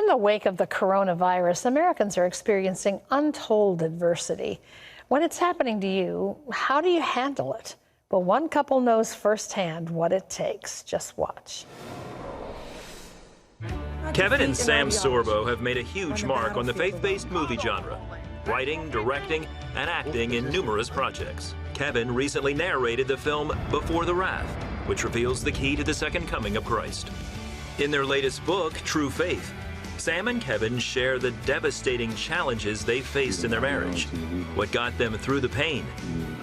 In the wake of the coronavirus, Americans are experiencing untold adversity. When it's happening to you, how do you handle it? Well, one couple knows firsthand what it takes. Just watch. Kevin and Sam Sorbo have made a huge mark on the faith-based movie genre, writing, directing, and acting in numerous projects. Kevin recently narrated the film Before the Wrath, which reveals the key to the second coming of Christ. In their latest book, True Faith, Sam and Kevin share the devastating challenges they faced in their marriage, what got them through the pain,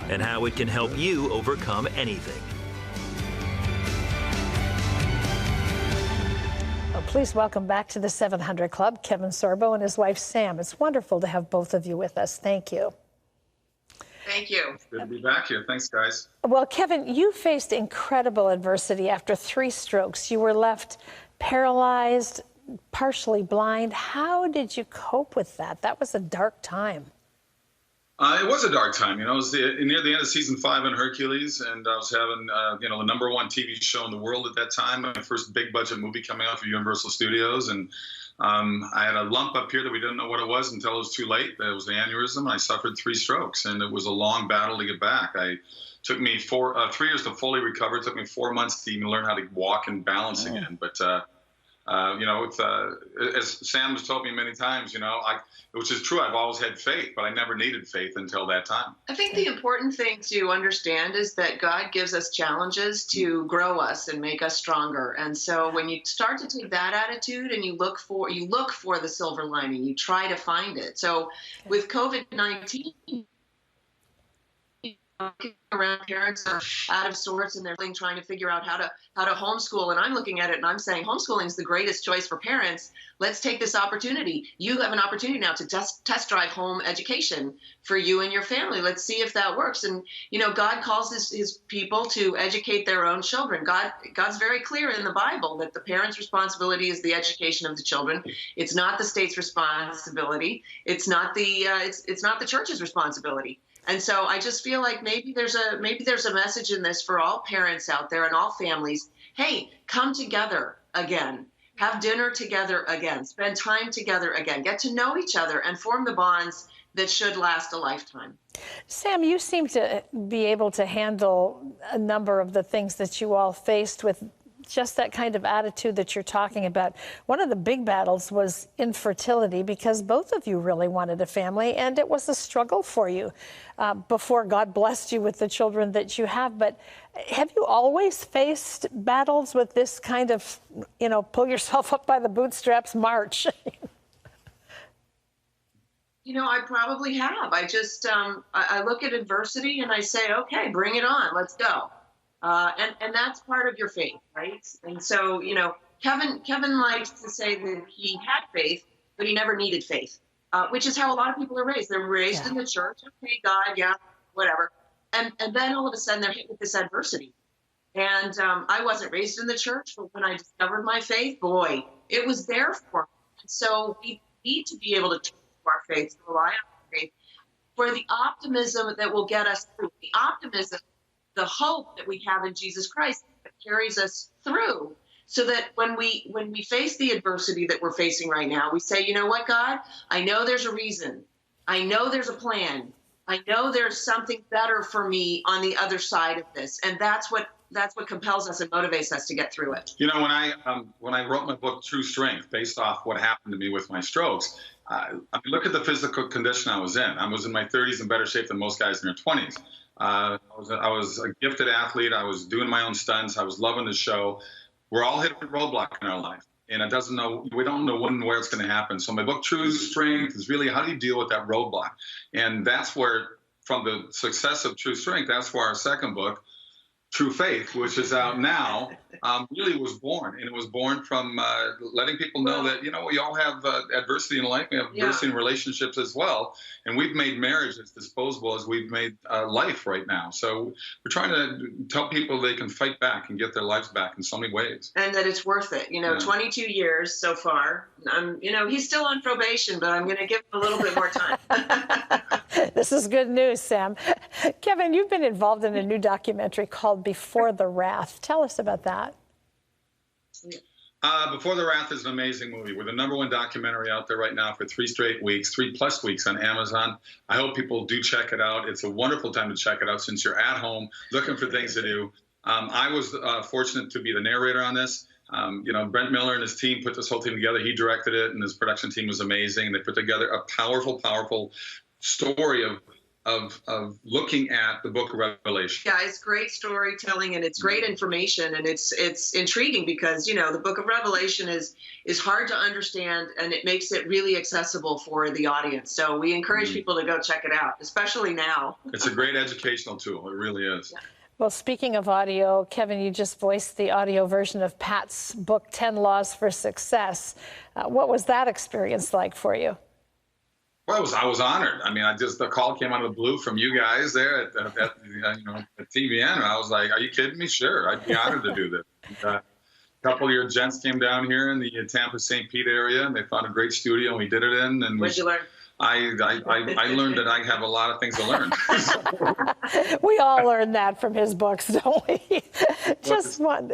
and how it can help you overcome anything. Please welcome back to the 700 Club, Kevin Sorbo and his wife, Sam. It's wonderful to have both of you with us. Thank you. Thank you. It's good to be back here. Thanks, guys. Well, Kevin, you faced incredible adversity after 3 strokes. You were left paralyzed, partially blind. How did you cope with that? That was a dark time. It was a dark time. It was near the end of season 5 in Hercules, and I was having, the #1 TV show in the world at that time. My first big budget movie coming out for Universal Studios, and I had a lump up here that we didn't know what it was until it was too late. It was an aneurysm. I suffered 3 strokes, and it was a long battle to get back. It took me 3 years to fully recover. It took me 4 months to even learn how to walk and balance again. But as Sam has told me many times, which is true, I've always had faith, but I never needed faith until that time. I think the important thing to understand is that God gives us challenges to grow us and make us stronger. And so when you start to take that attitude and you look for the silver lining, you try to find it. So with COVID-19, around, parents are out of sorts and they're trying to figure out how to homeschool, and I'm looking at it and I'm saying homeschooling is the greatest choice for parents. Let's take this opportunity. You have an opportunity now to test drive home education for you and your family. Let's see if that works. And God calls his people to educate their own children. God's very clear in the Bible that the parents' responsibility is the education of the children. It's not the state's responsibility. It's not the church's responsibility. And so I just feel like maybe there's a message in this for all parents out there and all families. Hey, come together again. Have dinner together again. Spend time together again. Get to know each other and form the bonds that should last a lifetime. Sam, you seem to be able to handle a number of the things that you all faced with just that kind of attitude that you're talking about. One of the big battles was infertility, because both of you really wanted a family, and it was a struggle for you before God blessed you with the children that you have. But have you always faced battles with this kind of, pull yourself up by the bootstraps march? I probably have. I just, I look at adversity and I say, okay, bring it on, let's go. And that's part of your faith, right? And so, Kevin likes to say that he had faith, but he never needed faith, which is how a lot of people are raised. They're raised in the church. Okay, God, yeah, whatever. And then all of a sudden they're hit with this adversity. And I wasn't raised in the church, but when I discovered my faith, boy, it was there for me. And so we need to be able to turn to our faith, to rely on our faith, for the optimism that will get us through. The optimism, the hope that we have in Jesus Christ that carries us through, so that when we face the adversity that we're facing right now, we say, you know what, God, I know there's a reason. I know there's a plan. I know there's something better for me on the other side of this. And that's what compels us and motivates us to get through it. When I wrote my book, True Strength, based off what happened to me with my strokes, look at the physical condition I was in. I was in my 30s in better shape than most guys in their 20s. I was a gifted athlete. I was doing my own stunts. I was loving the show. We're all hit a roadblock in our life, and we don't know when and where it's going to happen. So my book, True Strength, is really how do you deal with that roadblock? And that's where, from the success of True Strength, that's where our second book, True Faith, which is out now, really was born. And it was born from letting people know that, we all have adversity in life. We have adversity in relationships as well. And we've made marriage as disposable as we've made life right now. So we're trying to tell people they can fight back and get their lives back in so many ways. And that it's worth it. 22 years so far. He's still on probation, but I'm going to give him a little bit more time. This is good news, Sam. Kevin, you've been involved in a new documentary called Before the Wrath. Tell us about that. Before the Wrath is an amazing movie. We're the #1 documentary out there right now for 3+ weeks on Amazon. I hope people do check it out. It's a wonderful time to check it out since you're at home looking for things to do. I was fortunate to be the narrator on this. Brent Miller and his team put this whole thing together. He directed it, and his production team was amazing. They put together a powerful, powerful story of looking at the Book of Revelation. Yeah, it's great storytelling and it's great information, and it's intriguing because the Book of Revelation is hard to understand, and it makes it really accessible for the audience. So we encourage people to go check it out, especially now. It's a great educational tool. It really is. Yeah. Well, speaking of audio, Kevin, you just voiced the audio version of Pat's book, 10 Laws for Success. What was that experience like for you? Well, I was honored. I mean, the call came out of the blue from you guys there at TVN, and I was like, "Are you kidding me? Sure, I'd be honored to do this." And, a couple of your gents came down here in the Tampa St. Pete area, and they found a great studio, and we did it in. And what'd you learn? I learned that I have a lot of things to learn. We all learned that from his books, don't we? Just want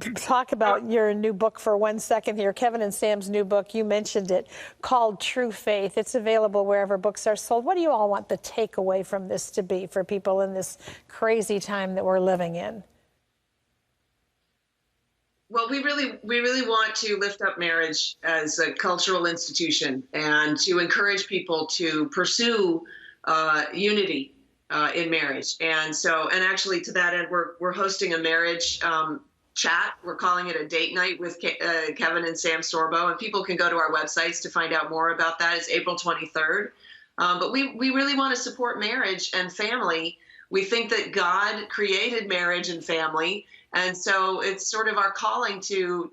to talk about your new book for 1 second here. Kevin and Sam's new book, you mentioned it, called True Faith. It's available wherever books are sold. What do you all want the takeaway from this to be for people in this crazy time that we're living in? Well, we really want to lift up marriage as a cultural institution and to encourage people to pursue unity in marriage. And actually to that end, we're hosting a marriage chat. We're calling it a date night with Kevin and Sam Sorbo, and people can go to our websites to find out more about that. It's April 23rd. But we really want to support marriage and family. We think that God created marriage and family. And so it's sort of our calling to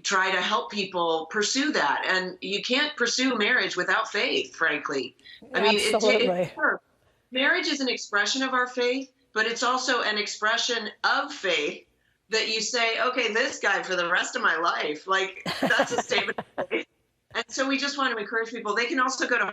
try to help people pursue that. And you can't pursue marriage without faith, frankly. I mean, marriage is an expression of our faith, but it's also an expression of faith that you say, okay, this guy for the rest of my life, like that's a statement of faith. And so we just want to encourage people. They can also go to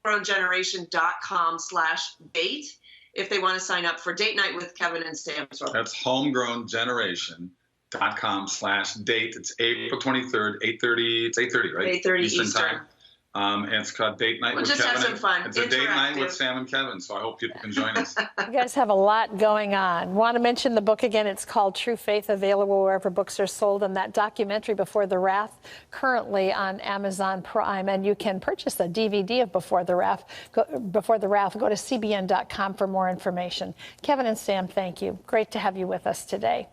homegrowngeneration.com/date if they want to sign up for date night with Kevin and Sam Sorbo. That's homegrowngeneration.com/date. It's April 23rd, 8:30. It's 8:30, right? 8:30 Eastern time. And it's called Date Night with Kevin. We'll just have some fun. It's a date night with Sam and Kevin, so I hope people can join us. You guys have a lot going on. Want to mention the book again. It's called True Faith, available wherever books are sold, and that documentary, Before the Wrath, currently on Amazon Prime. And you can purchase a DVD of Before the Wrath. Go to cbn.com for more information. Kevin and Sam, thank you. Great to have you with us today.